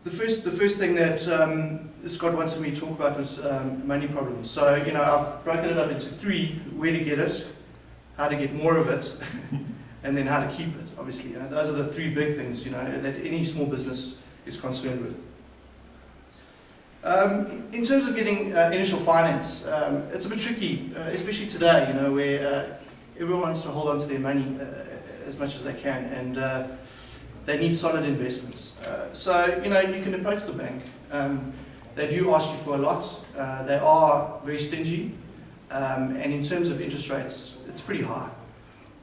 The first thing that Scott wanted me to talk about was money problems. So, you know, I've broken it up into three: where to get it, how to get more of it, and then how to keep it, obviously. Those are the three big things, you know, that any small business is concerned with. In terms of getting initial finance, it's a bit tricky, especially today, you know, where everyone wants to hold on to their money as much as they can, and they need solid investments. So, you know, you can approach the bank. They do ask you for a lot. They are very stingy, and in terms of interest rates, it's pretty high.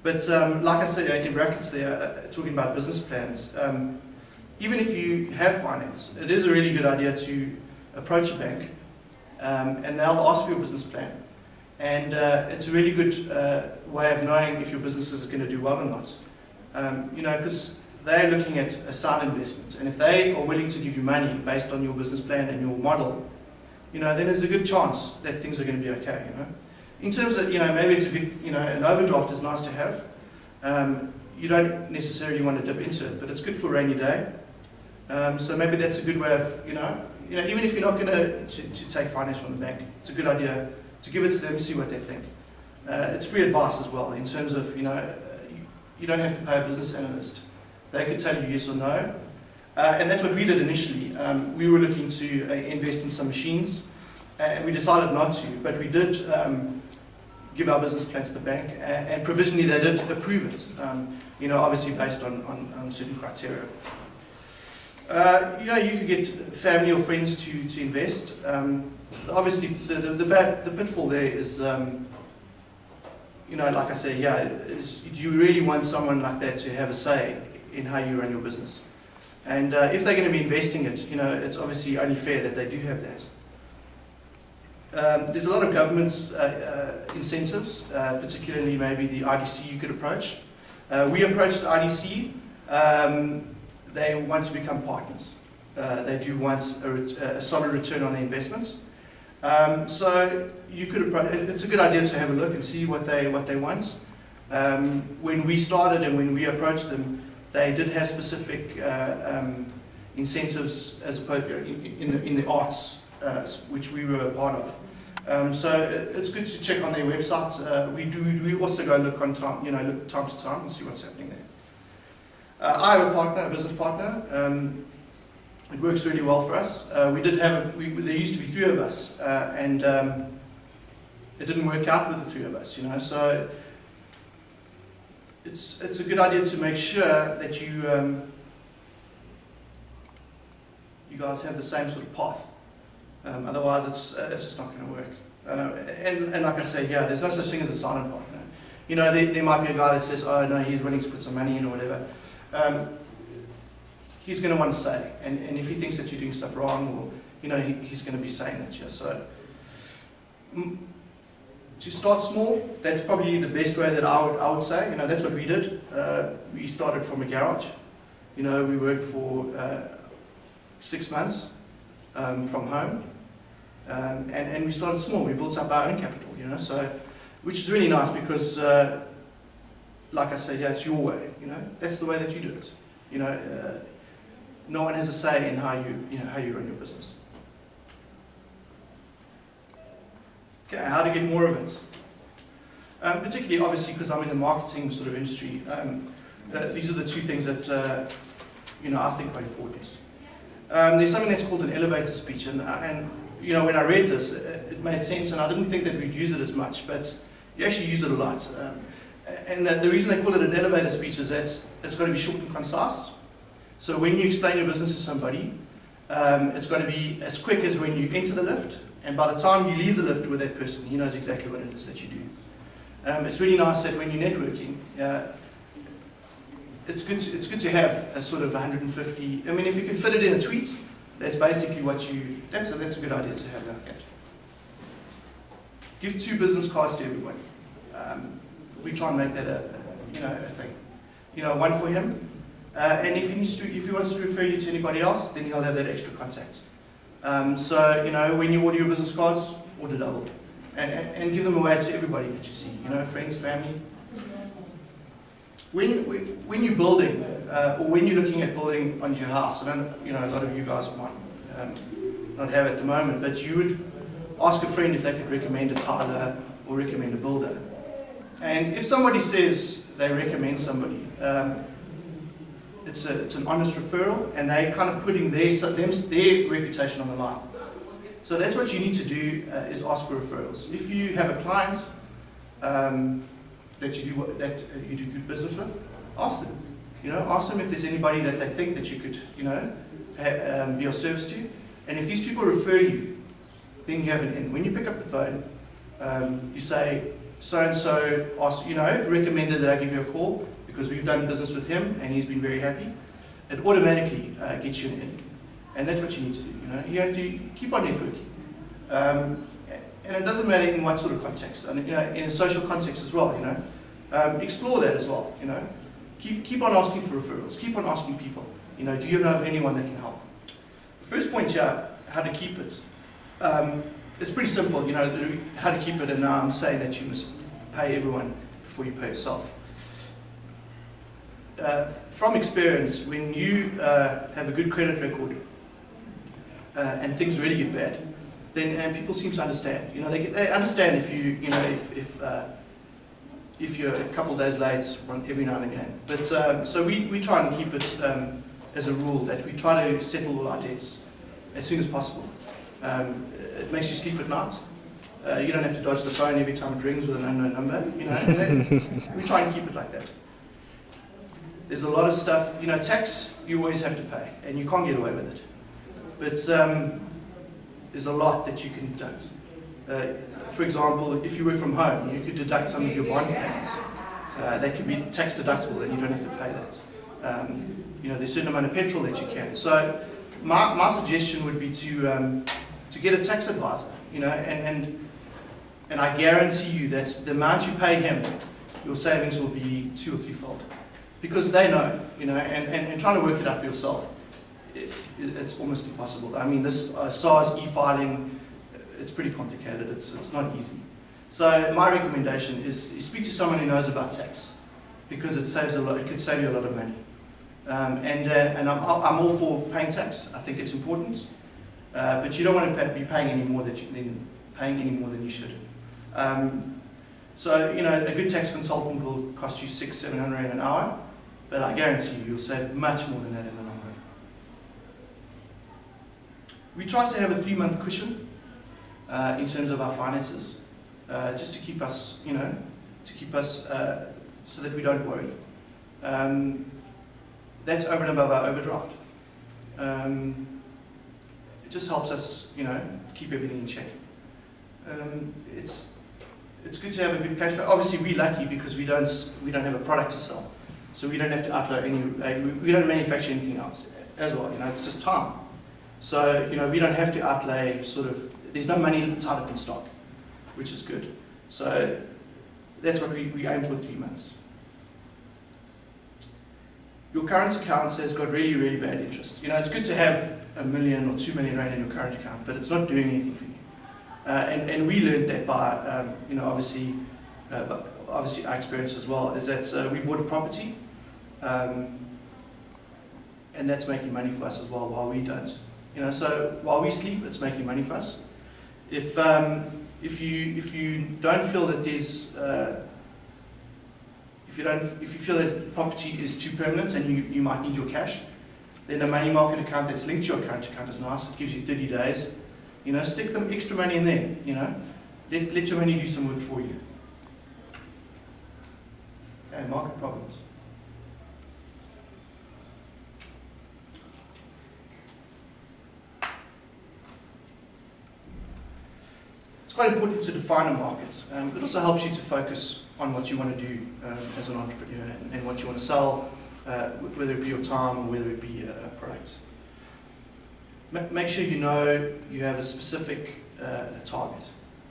But like I said in brackets there, talking about business plans, even if you have finance, it is a really good idea to approach a bank, and they'll ask for your business plan. And it's a really good way of knowing if your business is going to do well or not. You know, because they're looking at a sound investment, and if they are willing to give you money based on your business plan and your model, you know, then there's a good chance that things are going to be okay. You know, in terms of, you know, maybe it's a good, you know, an overdraft is nice to have. You don't necessarily want to dip into it, but it's good for a rainy day. So maybe that's a good way of, you know, even if you're not going to take finance from the bank, it's a good idea to give it to them, see what they think. It's free advice as well, in terms of, you know, you don't have to pay a business analyst. They could tell you yes or no. And that's what we did initially. We were looking to invest in some machines, and we decided not to, but we did give our business plan to the bank, and provisionally they did approve it, you know, obviously based on certain criteria. You know, you could get family or friends to invest. Obviously, the pitfall there is, you know, like I say, yeah, do you really want someone like that to have a say in how you run your business? And if they're going to be investing it, you know, it's obviously only fair that they do have that. There's a lot of government incentives, particularly maybe the IDC you could approach. We approached IDC. They want to become partners. They do want a solid return on their investments. So you could approach. It's a good idea to have a look and see what they want. When we started and when we approached them, they did have specific incentives as opposed in the arts, which we were a part of. So it's good to check on their website. We also go look on time, you know, look time to time and see what's happening there. I have a partner, a business partner. It works really well for us. We did have there used to be three of us, and it didn't work out with the three of us, you know. So it's a good idea to make sure that you guys have the same sort of path. Otherwise, it's just not going to work. And like I say, yeah, there's no such thing as a silent partner. You know, there might be a guy that says, oh no, he's willing to put some money in or whatever. He's going to want to say, and if he thinks that you're doing stuff wrong, or you know, he's going to be saying that. Yeah. So to start small, that's probably the best way that I would say. You know, that's what we did. We started from a garage. You know, we worked for 6 months from home, and we started small. We built up our own capital. You know, so which is really nice because, like I say, yeah, it's your way. You know, that's the way that you do it. You know, no one has a say in how you run your business. Okay, how to get more of it. Particularly, obviously, because I'm in the marketing sort of industry. These are the two things that you know, I think are important. There's something that's called an elevator speech, and you know, when I read this, it made sense, and I didn't think that we'd use it as much, but you actually use it a lot. And the reason they call it an elevator speech is that it's got to be short and concise. So when you explain your business to somebody, it's got to be as quick as when you enter the lift, and by the time you leave the lift with that person, he knows exactly what it is that you do. It's really nice that when you're networking, it's good to have a sort of 150. I mean, if you can fit it in a tweet, that's basically what you. That's a good idea to have like that. Give 2 business cards to everyone. We try and make that a thing. You know, one for him, and if he wants to refer you to anybody else, then he'll have that extra contact. So you know, when you order your business cards, order double, and give them away to everybody that you see. You know, friends, family. when you're building, or when you're looking at building onto your house, I don't, a lot of you guys might not have at the moment, but you would ask a friend if they could recommend a tiler or recommend a builder. And if somebody says they recommend somebody, it's an honest referral, and they're kind of putting their reputation on the line. So that's what you need to do, is ask for referrals. If you have a client that you do good business with, ask them. Ask them if there's anybody that they think that you could, be of service to. And if these people refer you, then you have an in. When you pick up the phone, you say, so-and-so asked, recommended that I give you a call because we've done business with him and he's been very happy. It automatically gets you an in. And that's what you need to do. You have to keep on networking. And it doesn't matter in what sort of context, and in a social context as well, explore that as well, Keep on asking for referrals, keep on asking people, do you know of anyone that can help? The first point here, how to keep it, it's pretty simple, how to keep it, and now I'm saying that you must pay everyone before you pay yourself. From experience, when you have a good credit record and things really get bad, then people seem to understand. They understand if you, if you're a couple of days late every now and again. But so we try and keep it as a rule that we try to settle all our debts as soon as possible. It makes you sleep at night. You don't have to dodge the phone every time it rings with an unknown number. We try and keep it like that. There's a lot of stuff. Tax you always have to pay, and you can't get away with it. But there's a lot that you can deduct. For example, if you work from home, you could deduct some of your bond payments. They could be tax deductible and you don't have to pay that. There's a certain amount of petrol that you can. So my suggestion would be to get a tax advisor, and I guarantee you that the amount you pay him, your savings will be 2 or 3-fold. Because they know, and trying to work it out for yourself, it's almost impossible. I mean, this SARS e-filing, it's pretty complicated. It's not easy. So my recommendation is speak to someone who knows about tax, because it saves a lot. It could save you a lot of money. And I'm all for paying tax. I think it's important, but you don't want to be paying any more than you should. So a good tax consultant will cost you 600-700 Rand an hour, but I guarantee you'll save much more than that in the long run. We try to have a 3-month cushion in terms of our finances, just to keep us, so that we don't worry. That's over and above our overdraft. It just helps us, keep everything in check. It's good to have a good cash flow. Obviously, we're lucky because we don't have a product to sell, so we don't have to outlay we don't manufacture anything else as well. It's just time. So we don't have to outlay there's no money tied up in stock, which is good. So that's what we aim for 3 months. Your current account has got really, really bad interest. It's good to have 1 million or 2 million Rand in your current account, but it's not doing anything for you. And we learned that by, obviously our experience as well, is that we bought a property, and that's making money for us as well, while we don't. So while we sleep, it's making money for us. If you don't feel that there's if you feel that property is too permanent and you might need your cash, then a money market account that's linked to your current account is nice. It gives you 30 days. Stick some extra money in there. Let your money do some work for you. Okay, market problems. It's quite important to define a market. It also helps you to focus on what you want to do as an entrepreneur and what you want to sell, whether it be your time or whether it be a product. Make sure you have a specific target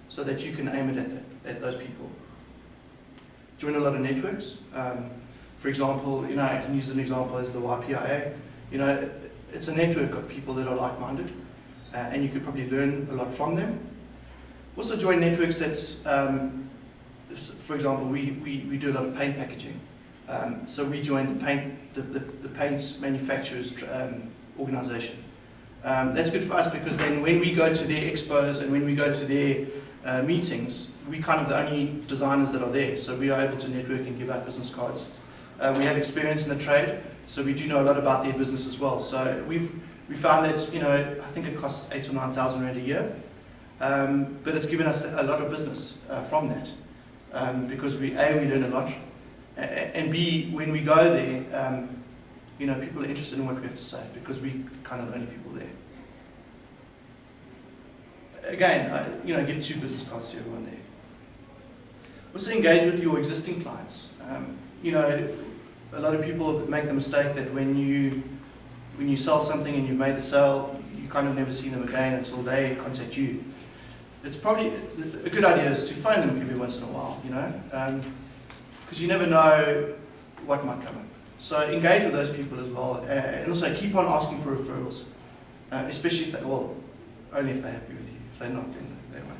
so that you can aim it at those people. Join a lot of networks. For example, I can use an example as the YPIA. It's a network of people that are like-minded, and you could probably learn a lot from them. Also join networks that, for example, we do a lot of paint packaging. So we joined the paints manufacturers organisation. That's good for us because then when we go to their expos and when we go to their meetings, we're kind of the only designers that are there. So we are able to network and give out business cards. We have experience in the trade, so we do know a lot about their business as well. So we found that, you know, I think it costs 8,000 or 9,000 rand a year, but it's given us a lot of business from that because we learn a lot, and B, when we go there, you know, people are interested in what we have to say because we kind of the only people there. Again, you know, give 2 business cards to everyone there. Also engage with your existing clients. You know, a lot of people make the mistake that when you sell something and you've made the sale, you kind of never see them again until they contact you. It's probably a good idea is to phone them every once in a while, you know, because you never know what might come up. So engage with those people as well, and also keep on asking for referrals, especially if they, well, only if they're happy with you. If they're not, then they won't.